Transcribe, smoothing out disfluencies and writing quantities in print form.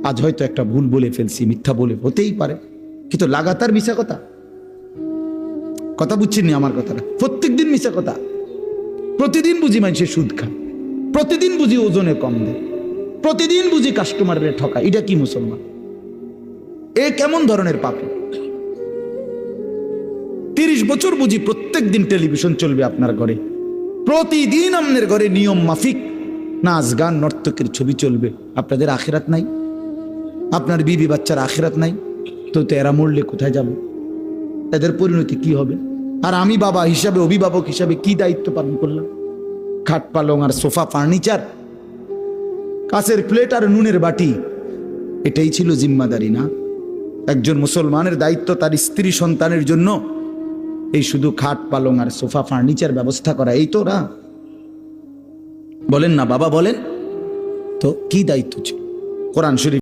আজ হয়তো একটা ভুল বলে ফেলছি, মিথ্যা বলে, হতেই পারে, কিন্তু লাগাতার মিশা কথা বুঝছেন নি আমার কথাটা? প্রত্যেকদিন মিশা কথা, প্রতিদিন বুঝি মানুষের সুদ খায়, প্রতিদিন বুঝি ওজনে কম দেয়, প্রতিদিন বুঝি কাস্টমারের ঠকা। এটা কি মুসলমান? এ কেমন ধরনের পাপী? 30 বছর বুঝি প্রত্যেক দিন টেলিভিশন চলবে আপনার ঘরে, প্রতিদিন আপনার ঘরে নিয়ম মাফিক নাচ গান নর্তকের ছবি চলবে। আপনাদের আখিরাত নাই? আপনার বিবি বাচ্চার আখিরাত নাই? তো এরা মরলে কোথায় যাবে? এদের পরিণতি কি হবে? আর আমি বাবা হিসাবে, অভিভাবক হিসাবে কি দায়িত্ব পালন করলাম? খাট পালং আর সোফা, ফার্নিচার, কাঁচের প্লেট আর নুনের বাটি, এটাই ছিল জিম্মাদারি না? একজন মুসলমানের দায়িত্ব তার স্ত্রী সন্তানের জন্য এই শুধু খাট পালং আর সোফা ফার্নিচার ব্যবস্থা করা, এই তো না? বলেন না বাবা, বলেন তো কি দায়িত্ব ছিল? কোরআন শরীফ